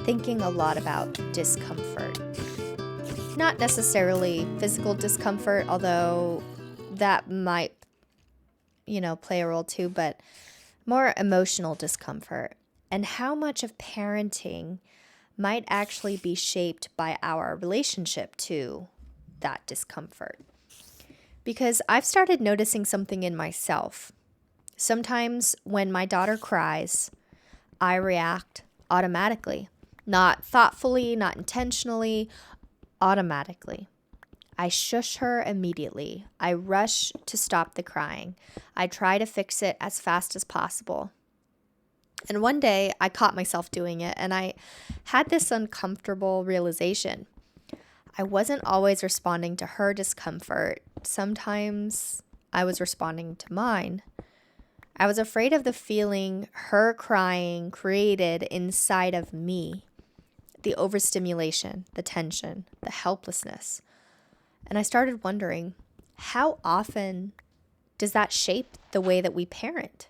thinking a lot about discomfort. Not necessarily physical discomfort, although that might, play a role too, but more emotional discomfort and how much of parenting might actually be shaped by our relationship to that discomfort. Because I've started noticing something in myself. Sometimes when my daughter cries, I react automatically, not thoughtfully, not intentionally, automatically. I shush her immediately. I rush to stop the crying. I try to fix it as fast as possible. And one day I caught myself doing it, and I had this uncomfortable realization. I wasn't always responding to her discomfort. Sometimes I was responding to mine. I was afraid of the feeling her crying created inside of me, the overstimulation, the tension, the helplessness. And I started wondering, how often does that shape the way that we parent?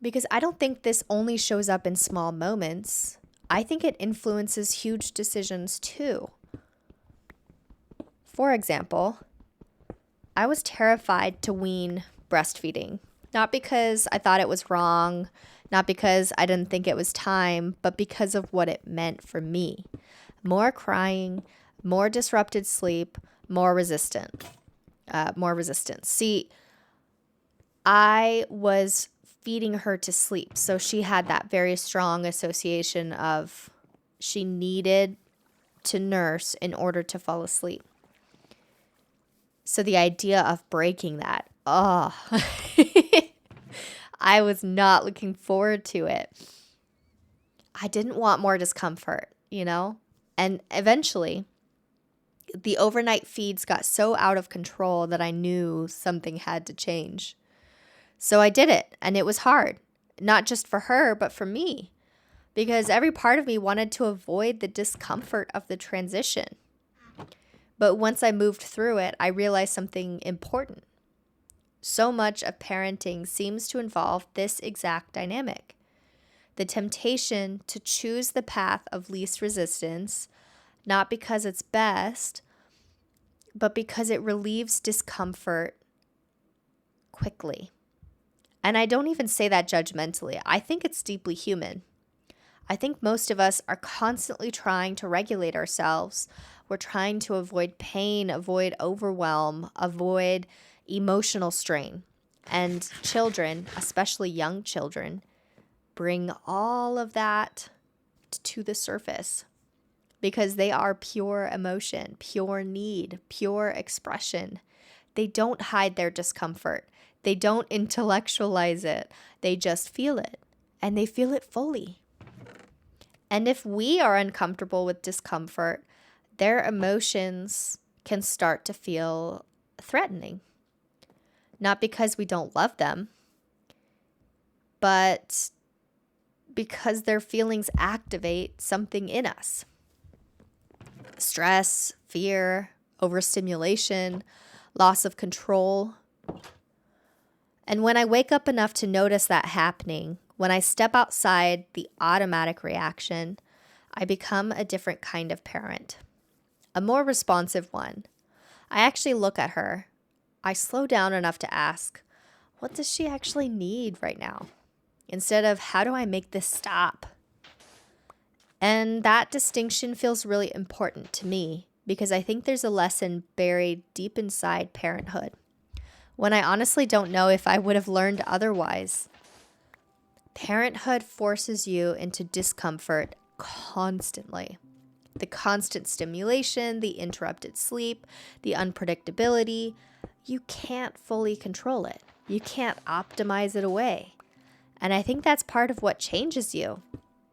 Because I don't think this only shows up in small moments. I think it influences huge decisions too. For example, I was terrified to wean breastfeeding, not because I thought it was wrong, not because I didn't think it was time, but because of what it meant for me. More crying, more disrupted sleep, more resistance. See, I was feeding her to sleep, so she had that very strong association of she needed to nurse in order to fall asleep. So the idea of breaking that, I was not looking forward to it. I didn't want more discomfort, And eventually, the overnight feeds got so out of control that I knew something had to change. So I did it, and it was hard, not just for her, but for me, because every part of me wanted to avoid the discomfort of the transition. But once I moved through it, I realized something important. So much of parenting seems to involve this exact dynamic. The temptation to choose the path of least resistance, not because it's best, but because it relieves discomfort quickly. And I don't even say that judgmentally. I think it's deeply human. I think most of us are constantly trying to regulate ourselves. We're trying to avoid pain, avoid overwhelm, avoid emotional strain. And children, especially young children, bring all of that to the surface because they are pure emotion, pure need, pure expression. They don't hide their discomfort. They don't intellectualize it. They just feel it, and they feel it fully. And if we are uncomfortable with discomfort, their emotions can start to feel threatening. Not because we don't love them, but because their feelings activate something in us. Stress, fear, overstimulation, loss of control. And when I wake up enough to notice that happening, when I step outside the automatic reaction, I become a different kind of parent, a more responsive one. I actually look at her. I slow down enough to ask, what does she actually need right now? Instead of, how do I make this stop? And that distinction feels really important to me because I think there's a lesson buried deep inside parenthood, when I honestly don't know if I would have learned otherwise. Parenthood forces you into discomfort constantly. The constant stimulation, the interrupted sleep, the unpredictability. You can't fully control it. You can't optimize it away. And I think that's part of what changes you,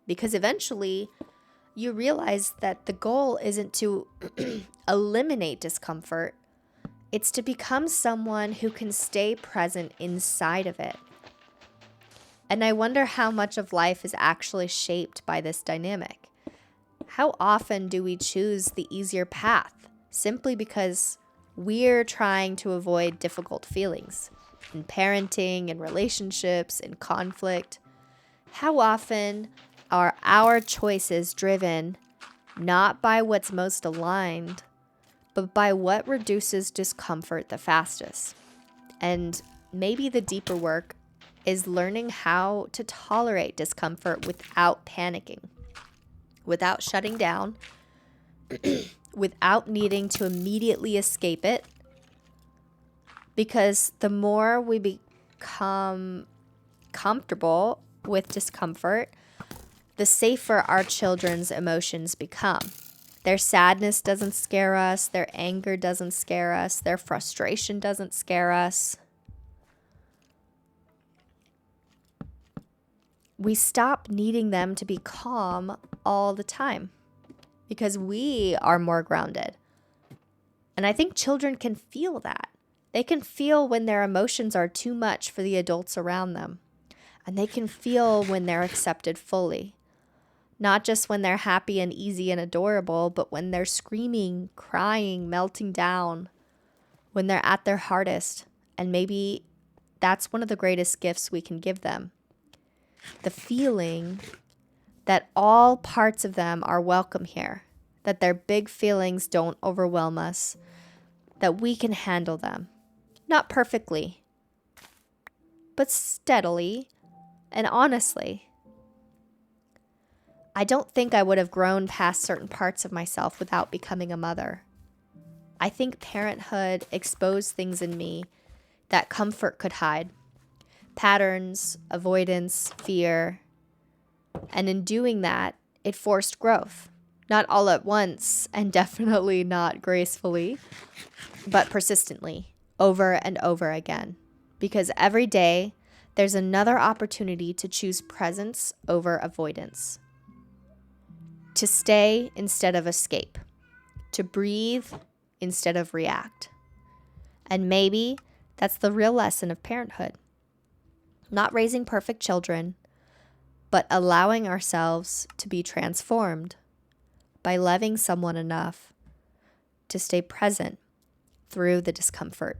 because eventually you realize that the goal isn't to eliminate discomfort. It's to become someone who can stay present inside of it. And I wonder how much of life is actually shaped by this dynamic. How often do we choose the easier path simply because we're trying to avoid difficult feelings in parenting, in relationships, in conflict? How often are our choices driven not by what's most aligned, but by what reduces discomfort the fastest. And maybe the deeper work is learning how to tolerate discomfort without panicking, without shutting down, without needing to immediately escape it. Because the more we become comfortable with discomfort, the safer our children's emotions become. Their sadness doesn't scare us. Their anger doesn't scare us. Their frustration doesn't scare us. We stop needing them to be calm all the time because we are more grounded. And I think children can feel that. They can feel when their emotions are too much for the adults around them. And they can feel when they're accepted fully. Not just when they're happy and easy and adorable, but when they're screaming, crying, melting down, when they're at their hardest. And maybe that's one of the greatest gifts we can give them. The feeling that all parts of them are welcome here, that their big feelings don't overwhelm us, that we can handle them. Not perfectly, but steadily and honestly. I don't think I would have grown past certain parts of myself without becoming a mother. I think parenthood exposed things in me that comfort could hide. Patterns, avoidance, fear. And in doing that, it forced growth. Not all at once, and definitely not gracefully, but persistently, over and over again. Because every day, there's another opportunity to choose presence over avoidance. To stay instead of escape. To breathe instead of react. And maybe that's the real lesson of parenthood. Not raising perfect children, but allowing ourselves to be transformed by loving someone enough to stay present through the discomfort.